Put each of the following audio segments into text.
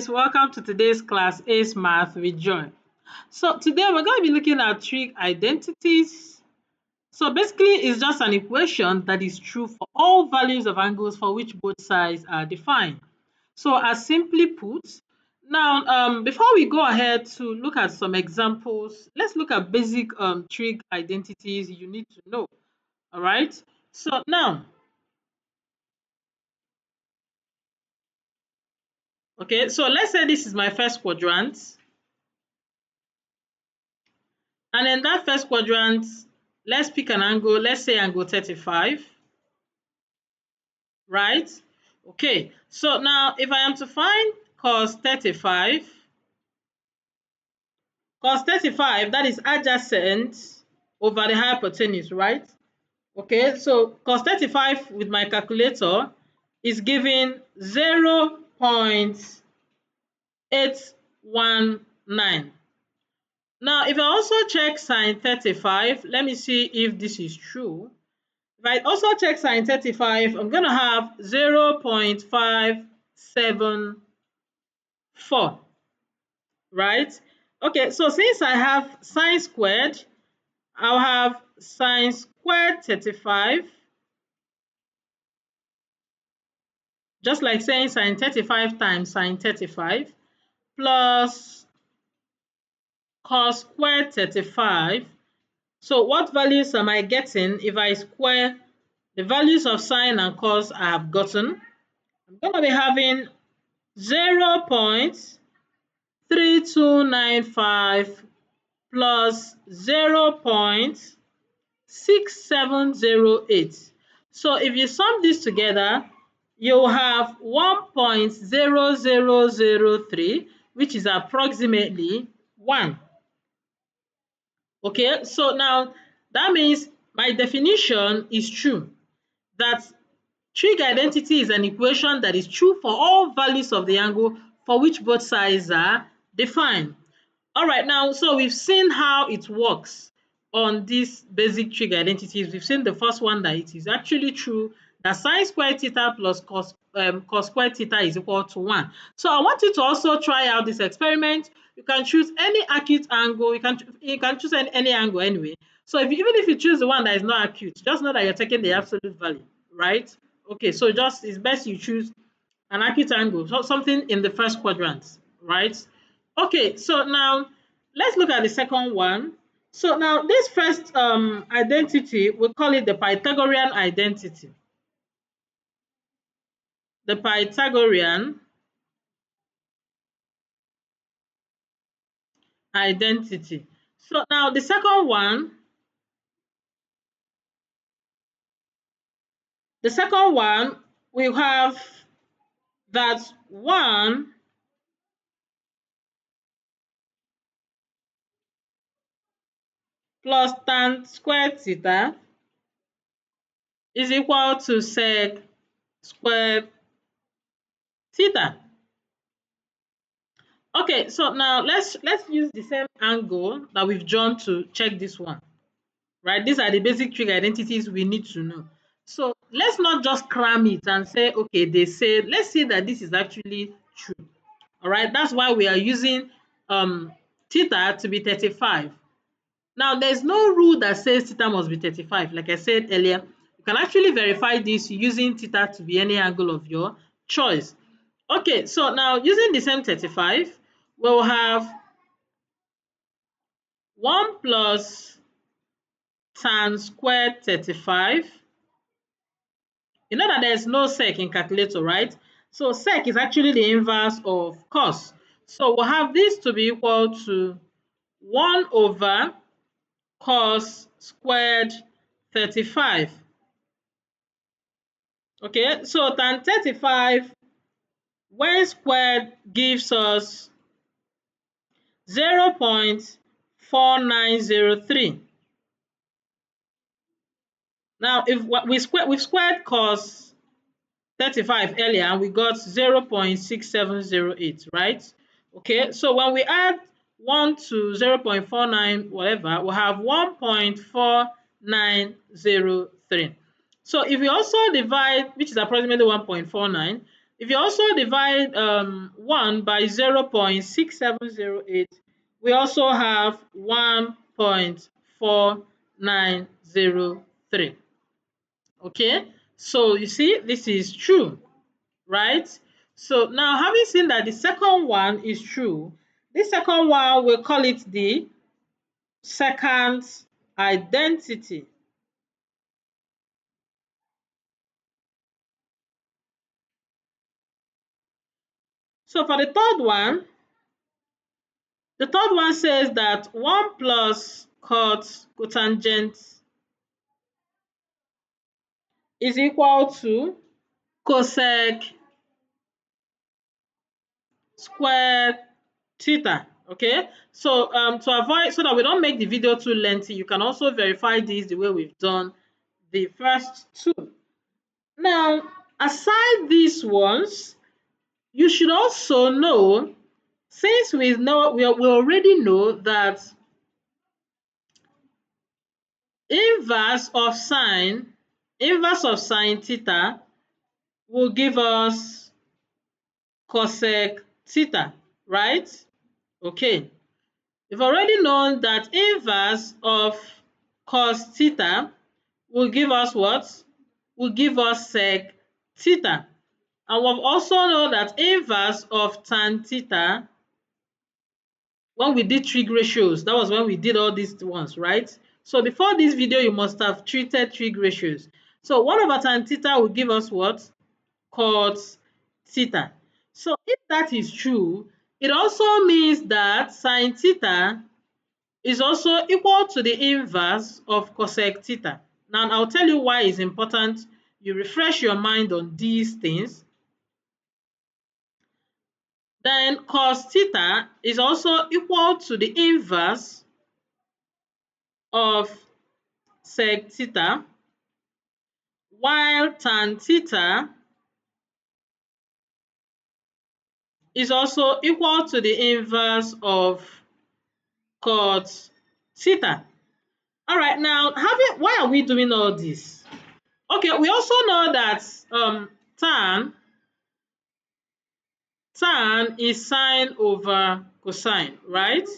Welcome to today's class, Ace Math with Joy. So today we're going to be looking at trig identities. So basically it's just an equation that is true for all values of angles for which both sides are defined. So as simply put, now before we go ahead to look at some examples, let's look at basic trig identities you need to know. All right. So now, okay, so let's say this is my first quadrant. And in that first quadrant, let's pick an angle, let's say angle 35, right? Okay, so now if I am to find cos 35, that is adjacent over the hypotenuse, right? Okay, so cos 35 with my calculator is giving 0.819. Now, if I also check sine 35, let me see if this is true. If I also check sine 35, I'm going to have 0.574, right? Okay, so since I have sine squared, I'll have sine squared 35, just like saying sine 35 times sine 35, plus cos squared 35. So what values am I getting if I square the values of sine and cos I have gotten? I'm going to be having 0.3295 plus 0.6708. So if you sum this together, you'll have 1.0003, which is approximately 1. Okay, so now that means my definition is true, that trig identity is an equation that is true for all values of the angle for which both sides are defined. All right, now, so we've seen how it works on these basic trig identities. We've seen the first one, that it is actually true that sine squared theta plus cos squared theta is equal to 1. So I want you to also try out this experiment. You can choose any acute angle. You can choose any angle anyway. So even if you choose the one that is not acute, just know that you're taking the absolute value, right? Okay, so just it's best you choose an acute angle, so something in the first quadrant, right? Okay, so now let's look at the second one. So now this first identity, we call it the Pythagorean identity. The Pythagorean identity. So now the second one, we have that 1 plus tan squared theta is equal to sec squared theta. Okay, so now let's use the same angle that we've drawn to check this one, right? These are the basic trig identities we need to know. So let's not just cram it and say, okay, they say, let's see that this is actually true. All right, that's why we are using theta to be 35. Now, there's no rule that says theta must be 35. Like I said earlier, you can actually verify this using theta to be any angle of your choice. Okay, so now using the same 35, we'll have 1 plus tan squared 35. You know that there's no sec in calculator, right? So sec is actually the inverse of cos. So we'll have this to be equal to 1 over cos squared 35. Okay, so tan 35 when squared gives us 0.4903. Now, if we've squared cos 35 earlier and we got 0.6708, right? Okay, so when we add 1 to 0.49 whatever, we'll have 1.4903. So if we also divide, which is approximately 1.49, If you also divide 1 by 0.6708, we also have 1.4903. Okay, so you see this is true, right? So now, having seen that the second one is true, this second one we'll call it the second identity. So for the third one says that 1 plus cot cotangent is equal to cosec squared theta. Okay, so to avoid, so that we don't make the video too lengthy, you can also verify this the way we've done the first two. Now, aside these ones, you should also know, since we already know that inverse of sine theta will give us cosec theta, right? Okay, we've already known that inverse of cos theta will give us what? Will give us sec theta. And we've also known that inverse of tan theta, when we did trig ratios, that was when we did all these ones, right? So before this video, you must have treated trig ratios. So 1 over tan theta will give us what? Cot theta. So if that is true, it also means that sin theta is also equal to the inverse of cosec theta. Now, I'll tell you why it's important you refresh your mind on these things. Then cos theta is also equal to the inverse of sec theta, while tan theta is also equal to the inverse of cot theta. All right, now why are we doing all this? Okay, we also know that tan is sine over cosine, right?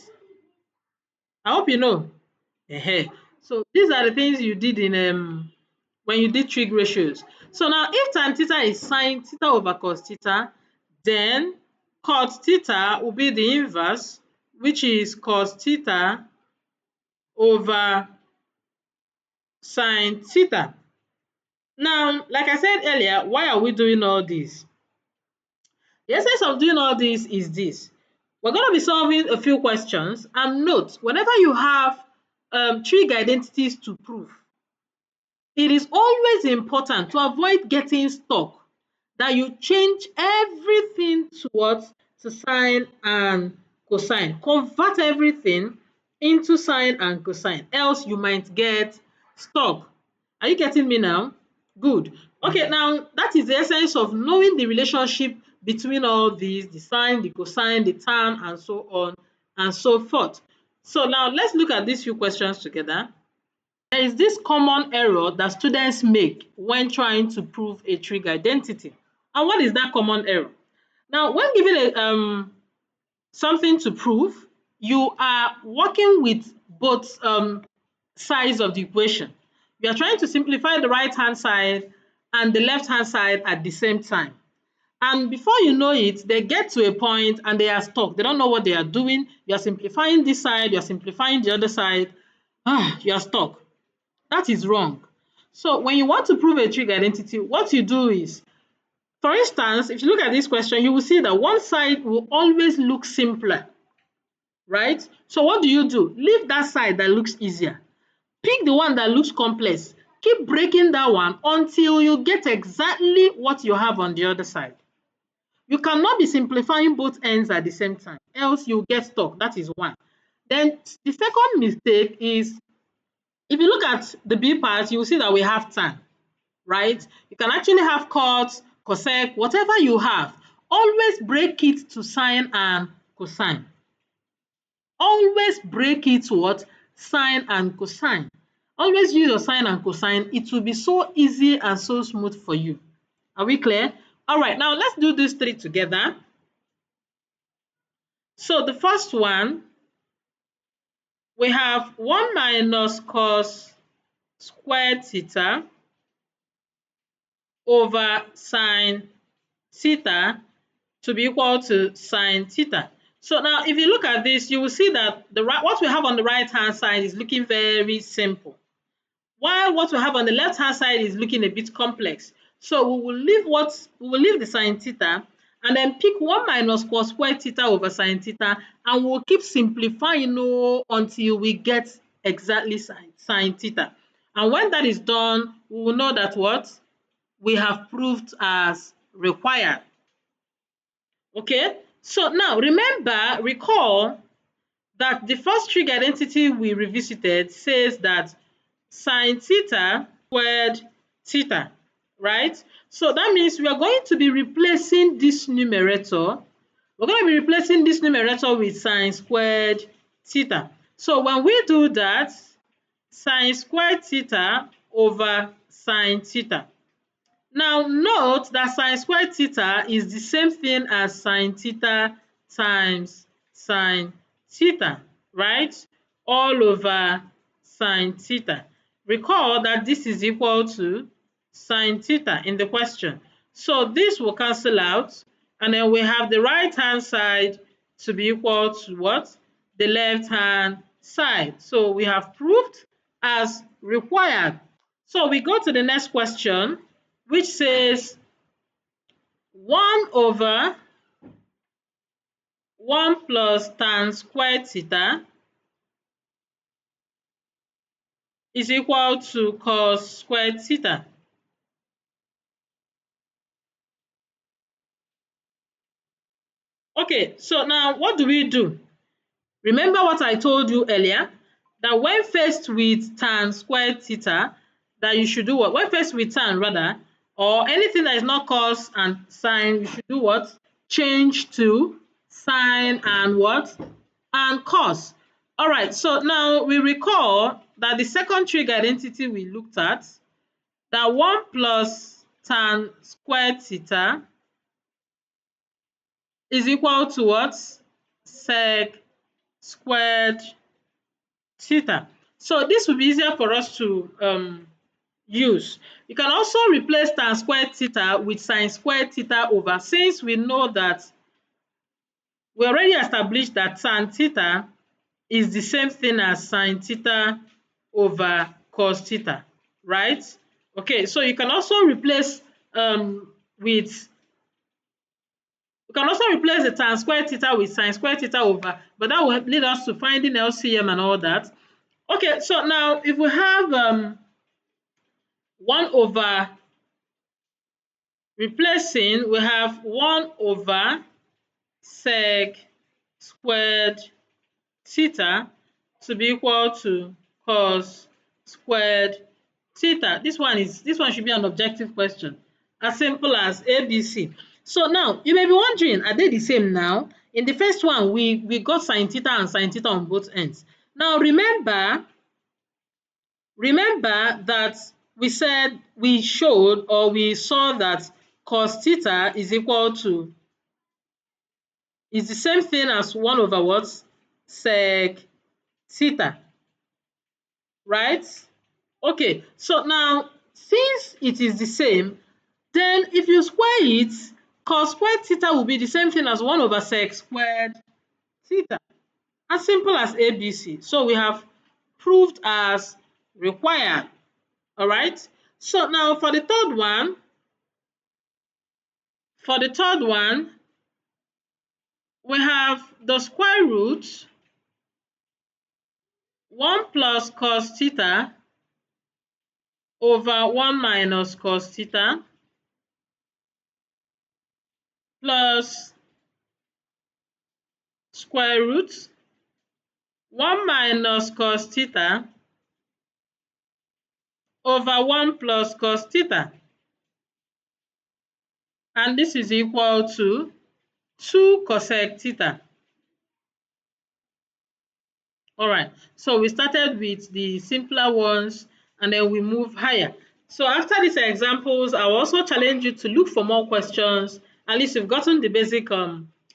I hope you know. So these are the things you did in when you did trig ratios. So now, if tan theta is sine theta over cos theta, then cot theta will be the inverse, which is cos theta over sine theta. Now, like I said earlier, why are we doing all this? The essence of doing all this is this. We're going to be solving a few questions, and note, whenever you have trig identities to prove, it is always important to avoid getting stuck, that you change everything to what? To sine and cosine. Convert everything into sine and cosine, else you might get stuck. Are you getting me now? Good. Okay, now that is the essence of knowing the relationship between all these, the sine, the cosine, the tan, and so on and so forth. So now let's look at these few questions together. There is this common error that students make when trying to prove a trig identity. And what is that common error? Now, when given something to prove, you are working with both sides of the equation. You are trying to simplify the right-hand side and the left-hand side at the same time. And before you know it, they get to a point and they are stuck. They don't know what they are doing. You are simplifying this side, you are simplifying the other side. You are stuck. That is wrong. So when you want to prove a trig identity, what you do is, for instance, if you look at this question, you will see that one side will always look simpler, right? So what do? Leave that side that looks easier. Pick the one that looks complex. Keep breaking that one until you get exactly what you have on the other side. You cannot be simplifying both ends at the same time, else you get stuck. That is one. Then the second mistake is, if you look at the B part, you will see that we have tan, right? You can actually have cot, cosec, whatever you have. Always break it to sine and cosine. Always break it to what? Sine and cosine. Always use your sine and cosine. It will be so easy and so smooth for you. Are we clear? All right, now let's do these three together. So the first one, we have 1 minus cos squared theta over sine theta to be equal to sine theta. So now if you look at this, you will see that what we have on the right hand side is looking very simple, while what we have on the left hand side is looking a bit complex. So we will leave the sine theta and then pick 1 minus cos squared theta over sine theta, and we'll keep simplifying until we get exactly sine theta. And when that is done, we will know that what we have proved as required. Okay, so now recall that the first trig identity we revisited says that sine theta squared theta, right? So that means we are going to be replacing this numerator. We're going to be replacing this numerator with sine squared theta. So when we do that, sine squared theta over sine theta. Now note that sine squared theta is the same thing as sine theta times sine theta, right? All over sine theta. Recall that this is equal to sine theta in the question. So this will cancel out, and then we have the right hand side to be equal to what? The left hand side. So we have proved as required. So we go to the next question, which says 1 over 1 plus tan squared theta is equal to cos squared theta. Okay, so now what do we do? Remember what I told you earlier, that when faced with tan squared theta, that you should do what? When faced with tan rather, or anything that is not cos and sine, you should do what? Change to sine and what? And cos. All right, so now we recall that the second trig identity we looked at, that 1 plus tan squared theta is equal to what? Sec squared theta. So this will be easier for us to use. You can also replace tan squared theta with sine squared theta over, since we know that we already established that tan theta is the same thing as sine theta over cos theta, right? Okay, so you can also replace with you can also replace the tan squared theta with sine squared theta over, but that will lead us to finding LCM and all that. Okay, so now if we have 1 over, replacing, we have 1 over sec squared theta to be equal to cos squared theta. This one should be an objective question, as simple as ABC. So now you may be wondering, are they the same now? In the first one, we got sine theta and sine theta on both ends. Now remember that we saw that cos theta is the same thing as 1 over what? Sec theta, right? Okay, so now since it is the same, then if you square it, cos squared theta will be the same thing as 1 over sec squared theta. As simple as ABC. So we have proved as required. All right. So now for the third one, we have the square root 1 plus cos theta over 1 minus cos theta plus square root 1 minus cos theta over 1 plus cos theta, and this is equal to 2 cosec theta. All right, so we started with the simpler ones and then we move higher. So after these examples, I will also challenge you to look for more questions. At least you've gotten the basic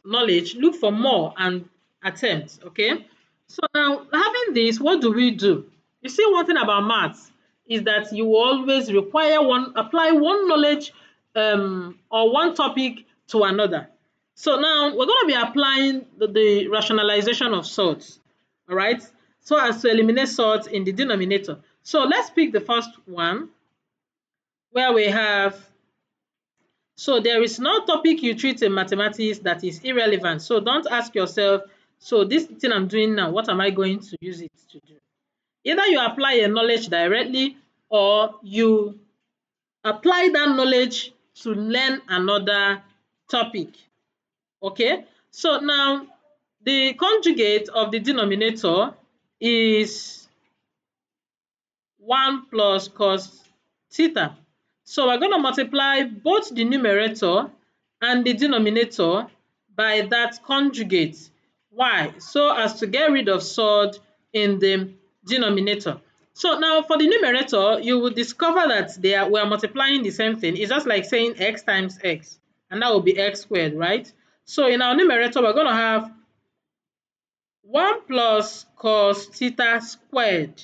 knowledge. Look for more and attempt. Okay. So now having this, what do we do? You see, one thing about maths is that you will always require apply one knowledge or one topic to another. So now we're going to be applying the rationalization of sorts. All right. So as to eliminate sorts in the denominator. So let's pick the first one where we have, so there is no topic you treat in mathematics that is irrelevant. So don't ask yourself, so this thing I'm doing now, what am I going to use it to do? Either you apply a knowledge directly or you apply that knowledge to learn another topic. Okay, so now the conjugate of the denominator is 1 plus cos theta. So we're going to multiply both the numerator and the denominator by that conjugate. Why? So as to get rid of surd in the denominator. So now for the numerator, you will discover that we are multiplying the same thing. It's just like saying x times x, and that will be x squared, right? So in our numerator, we're going to have 1 plus cos theta squared.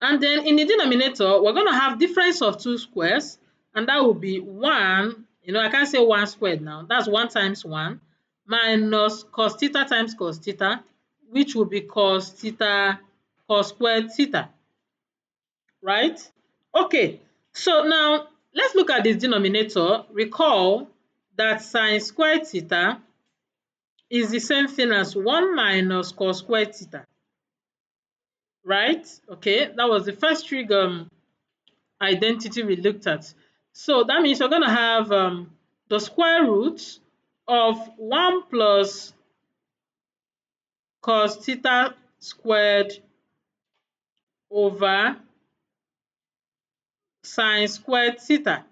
And then in the denominator, we're going to have difference of two squares, and that will be 1, I can't say 1 squared now, that's 1 times 1, minus cos theta times cos theta, which will be cos theta, cos squared theta, right? Okay, so now let's look at this denominator. Recall that sine squared theta is the same thing as 1 minus cos squared theta, right? Okay, that was the first trig identity we looked at. So that means we're going to have the square root of 1 plus cos theta squared over sine squared theta.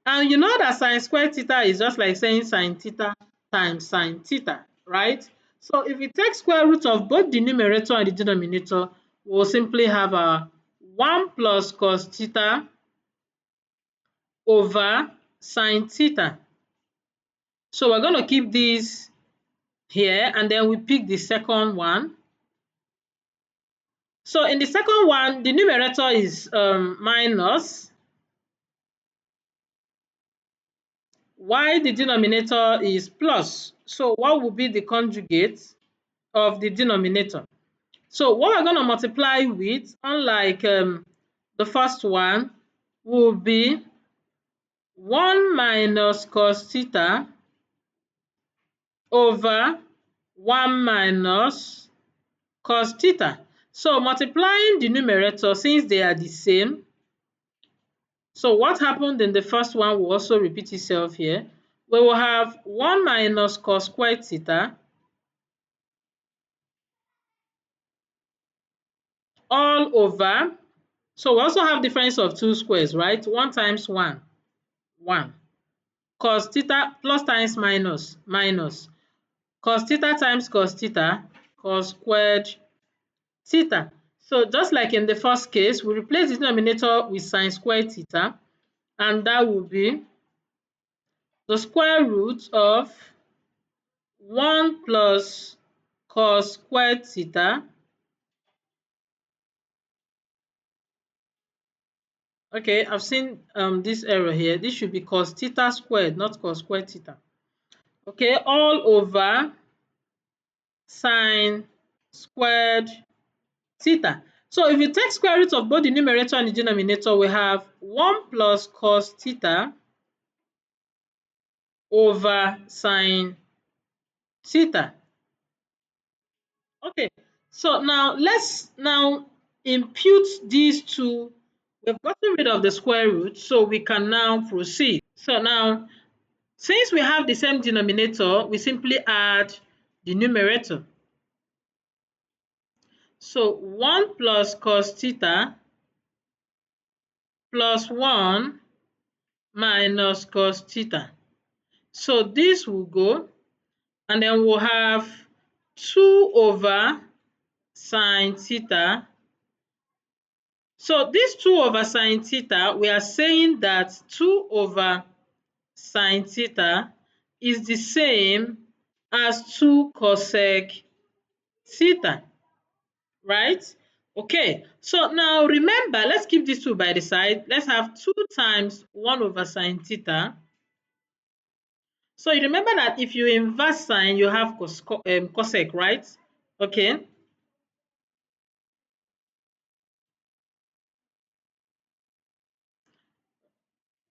And you know that sine squared theta is just like saying sine theta times sine theta, right? So if we take square root of both the numerator and the denominator, we'll simply have a 1 plus cos theta over sine theta. So we're going to keep this here, and then we pick the second one. So in the second one, the numerator is minus, while the denominator is plus. So what will be the conjugate of the denominator? So what we're going to multiply with, unlike the first one, will be 1 minus cos theta over 1 minus cos theta. So multiplying the numerator, since they are the same, so what happened in the first one will also repeat itself here. We will have 1 minus cos squared theta all over, so we also have difference of two squares, right? 1 times 1, 1. Cos theta plus times minus, minus. Cos theta times cos theta, cos squared theta. So just like in the first case, we replace the denominator with sine squared theta, and that will be the square root of 1 plus cos squared theta. Okay, I've seen this error here. This should be cos theta squared, not cos squared theta. Okay, all over sine squared theta. So if you take square root of both the numerator and the denominator, we have 1 plus cos theta over sine theta. Okay, so now let's now impute these two. We've gotten rid of the square root, so we can now proceed. So now, since we have the same denominator, we simply add the numerator. So 1 plus cos theta plus 1 minus cos theta. So this will go, and then we'll have 2 over sine theta So this 2 over sine theta, we are saying that 2 over sine theta is the same as 2 cosec theta, right? Okay, so now remember, let's keep these 2 by the side. Let's have 2 times 1 over sine theta. So you remember that if you inverse sine, you have cosec, right? Okay.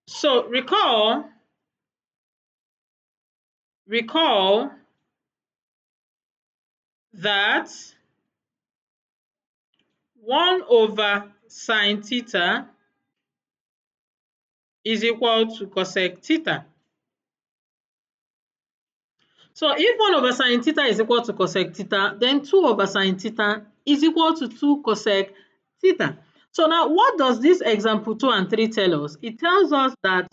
So recall that 1 over sine theta is equal to cosec theta. So if 1 over sine theta is equal to cosec theta, then 2 over sine theta is equal to 2 cosec theta. So now what does this example 2 and 3 tell us? It tells us that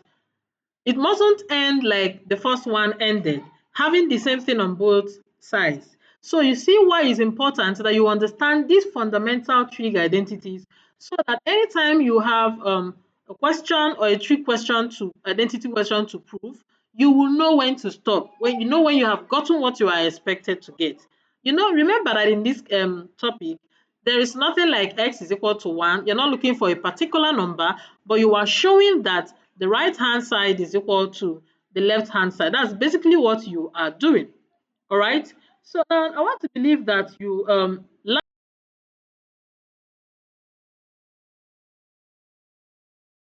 it mustn't end like the first one ended, having the same thing on both sides. So you see why it's important that you understand these fundamental trig identities, so that anytime you have a question or a trig question to identity question to prove, you will know when to stop, when you have gotten what you are expected to get. Remember that in this topic, there is nothing like x is equal to 1. You're not looking for a particular number, but you are showing that the right hand side is equal to the left hand side. That's basically what you are doing. All right. So I want to believe that